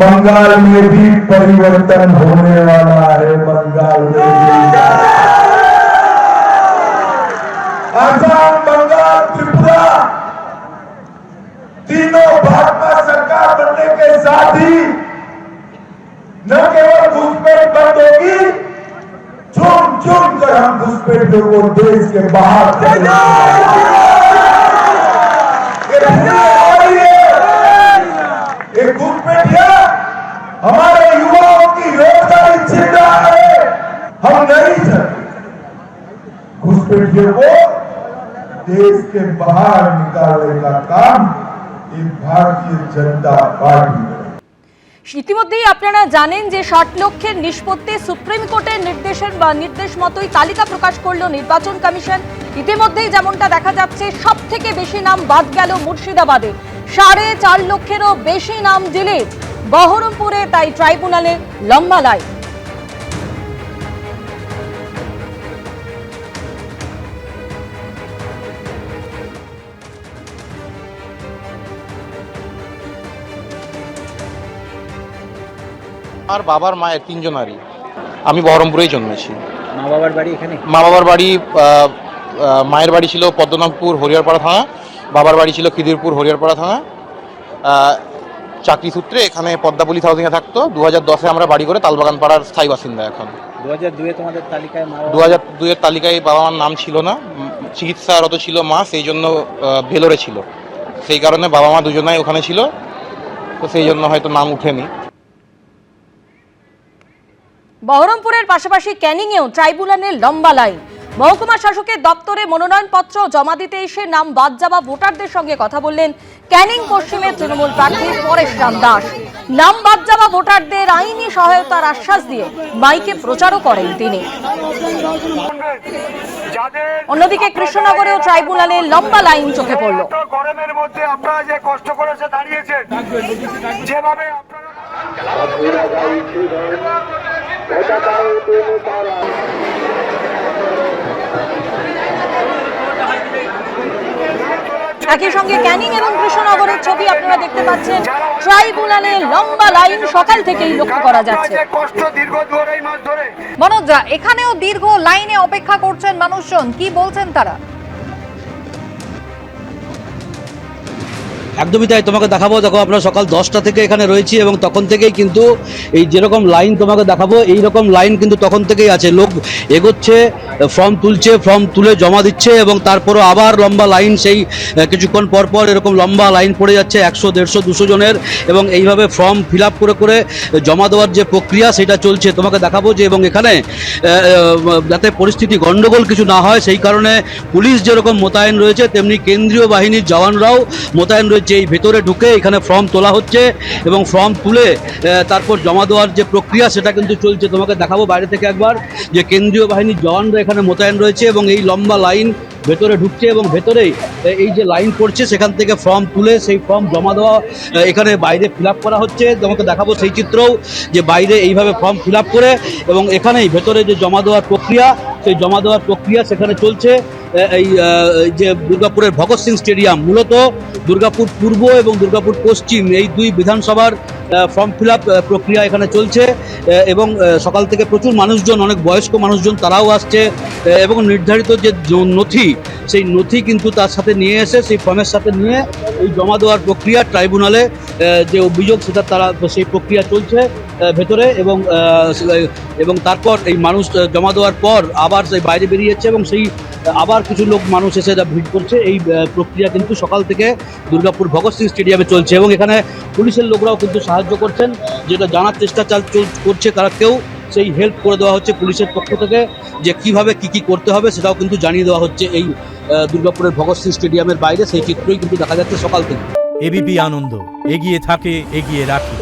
बंगाल में भी परिवर्तन होने वाला है। बंगाल में भी आसाम, बंगाल, त्रिपुरा तीनों भाजपा सरकार बनने के साथ ही न केवल घुसपैठ बंद होगी, चुन चुन कर हम घुसपैठियों को देश के बाहर एक घुसपैठिया हमारे युवाओं की रोजगारी छीन रहा है। हम नहीं चाहते घुसपैठियों को देश के बाहर निकालने का काम ये भारतीय जनता पार्टी। ইতিমধ্যেই আপনারা জানেন যে ৬০ লক্ষের নিষ্পত্তি সুপ্রিম কোর্টের নির্দেশ মতোই তালিকা প্রকাশ করলো নির্বাচন কমিশন। ইতিমধ্যেই যেমনটা দেখা যাচ্ছে সবথেকে বেশি নাম বাদ গেল মুর্শিদাবাদে, ৪.৫ লক্ষেরও বেশি নাম ডিলিট। বহরমপুরে তাই ট্রাইব্যুনালে লম্বা লাইন। আর বাবার মায়ের তিনজনারই। আমি বহরমপুরেই জন্মেছি। মা বাবার বাড়ি এখানে? মা বাবার বাড়ি মায়ের বাড়ি ছিল পদ্মনাভপুর হরিহরপাড়া থানা, বাবার বাড়ি ছিল খিদিরপুর হরিহরপাড়া থানা। চাকরি সূত্রে এখানে পদ্মাবলী হাউসিংয়ে থাকতো। 2010-এ আমরা বাড়ি করে তালবাগান পাড়ার স্থায়ী বাসিন্দা। এখন 2002-এ তোমাদের তালিকায় 2002-এর তালিকায় বাবা মার নাম ছিল না, চিকিৎসারত ছিল মা, সেই জন্য ভেলোরে ছিল। সেই কারণে বাবা মা দুজনাই ওখানে ছিল, তো সেই জন্য হয়তো নাম উঠেনি। বহরমপুরের পাশাপাশি ক্যানিংয়েও ট্রাইব্যুনালে লম্বা লাইন। মহকুমা শাসকের দপ্তরে মনোনয়নপত্র জমা দিতে এসে নাম বাদ যাওয়া ভোটারদের সঙ্গে কথা বললেন ক্যানিং পশ্চিমের তৃণমূল প্রার্থী পরেশরাম দাস। নাম বাদ যাওয়া ভোটারদের আইনি সহায়তার আশ্বাস দিয়ে মাইকে প্রচারও করেন তিনি। অন্যদিকে কৃষ্ণনগরেও ট্রাইব্যুনালে লম্বা লাইন চোখে পড়ল। গরমের মধ্যে আপনারা যে কষ্ট করেছে দাঁড়িয়েছেন, যেভাবে একই সঙ্গে ক্যানিং এবং কৃষ্ণনগরের ছবি আপনারা দেখতে পাচ্ছেন। ট্রাইব্যুনালে লম্বা লাইন সকাল থেকেই লক্ষ্য করা যাচ্ছে। মনোজা, এখানেও দীর্ঘ লাইনে অপেক্ষা করছেন মানুষজন, কি বলছেন তারা? একদমই তাই, তোমাকে দেখাবো। দেখো, আমরা সকাল 10টা থেকে এখানে রয়েছি এবং তখন থেকেই কিন্তু এই যেরকম লাইন তোমাকে দেখাবো, এই রকম লাইন কিন্তু তখন থেকেই আছে। লোক এগোচ্ছে, ফর্ম তুলছে, ফর্ম তুলে জমা দিচ্ছে এবং তারপরও আবার লম্বা লাইন, সেই কিছুক্ষণ পর পর এরকম লম্বা লাইন পড়ে যাচ্ছে 100, 150, 200 জনের, এবং এইভাবে ফর্ম ফিল আপ করে করে জমা দেওয়ার যে প্রক্রিয়া সেটা চলছে। তোমাকে দেখাবো যে এবং এখানে যাতে পরিস্থিতি গণ্ডগোল কিছু না হয় সেই কারণে পুলিশ যেরকম মোতায়েন রয়েছে তেমনি কেন্দ্রীয় বাহিনীর জওয়ানরাও মোতায়েন রয়েছে। এই ভেতরে ঢুকে এখানে ফর্ম তোলা হচ্ছে এবং ফর্ম তুলে তারপর জমা দেওয়ার যে প্রক্রিয়া সেটা কিন্তু চলছে। তোমাকে দেখাবো বাইরে থেকে একবার যে কেন্দ্রীয় বাহিনীর জওয়ানরা এখানে মোতায়েন রয়েছে এবং এই লম্বা লাইন ভেতরে ঢুকছে এবং ভেতরেই এই যে লাইন পড়ছে সেখান থেকে ফর্ম তুলে সেই ফর্ম জমা দেওয়া এখানে বাইরে ফিল আপ করা হচ্ছে। তোমাকে দেখাবো সেই চিত্রও যে বাইরে এইভাবে ফর্ম ফিল আপ করে এবং এখানেই ভেতরে যে জমা দেওয়ার প্রক্রিয়া, সেই জমা দেওয়ার প্রক্রিয়া সেখানে চলছে। এই যে দুর্গাপুরের ভগৎ সিং স্টেডিয়াম, মূলত দুর্গাপুর পূর্ব এবং দুর্গাপুর পশ্চিম এই দুই বিধানসভার ফর্ম ফিল আপ প্রক্রিয়া এখানে চলছে এবং সকাল থেকে প্রচুর মানুষজন, অনেক বয়স্ক মানুষজন তারাও আসছে এবং নির্ধারিত যে নথি সেই নথি কিন্তু তার সাথে নিয়ে এসে সেই ফর্মের সাথে নিয়ে এই জমা দেওয়ার প্রক্রিয়া ট্রাইব্যুনালে যে অভিযোগ সেটা তারা সেই প্রক্রিয়া চলছে ভেতরে এবং তারপর এই মানুষ জমা দেওয়ার পর আবার সেই বাইরে বেরিয়েছে এবং সেই আবার কিছু লোক মানুষ এসে ভিড় করছে। এই প্রক্রিয়া কিন্তু সকাল থেকে দুর্গাপুর ভগৎ সিং স্টেডিয়ামে চলছে এবং এখানে পুলিশের লোকরাও কিন্তু সাহায্য করছেন, যেটা জানার চেষ্টা করছে তারা কেউ সেই হেল্প করে দেওয়া হচ্ছে পুলিশের পক্ষ থেকে যে কিভাবে কি করতে হবে সেটাও কিন্তু জানিয়ে দেওয়া হচ্ছে এই দুর্গাপুরের ভগৎ সিং স্টেডিয়ামের বাইরে। সেই চিত্রই কিন্তু দেখা যাচ্ছে সকাল থেকে। এবিপি আনন্দ, এগিয়ে থাকে, এগিয়ে রাখে।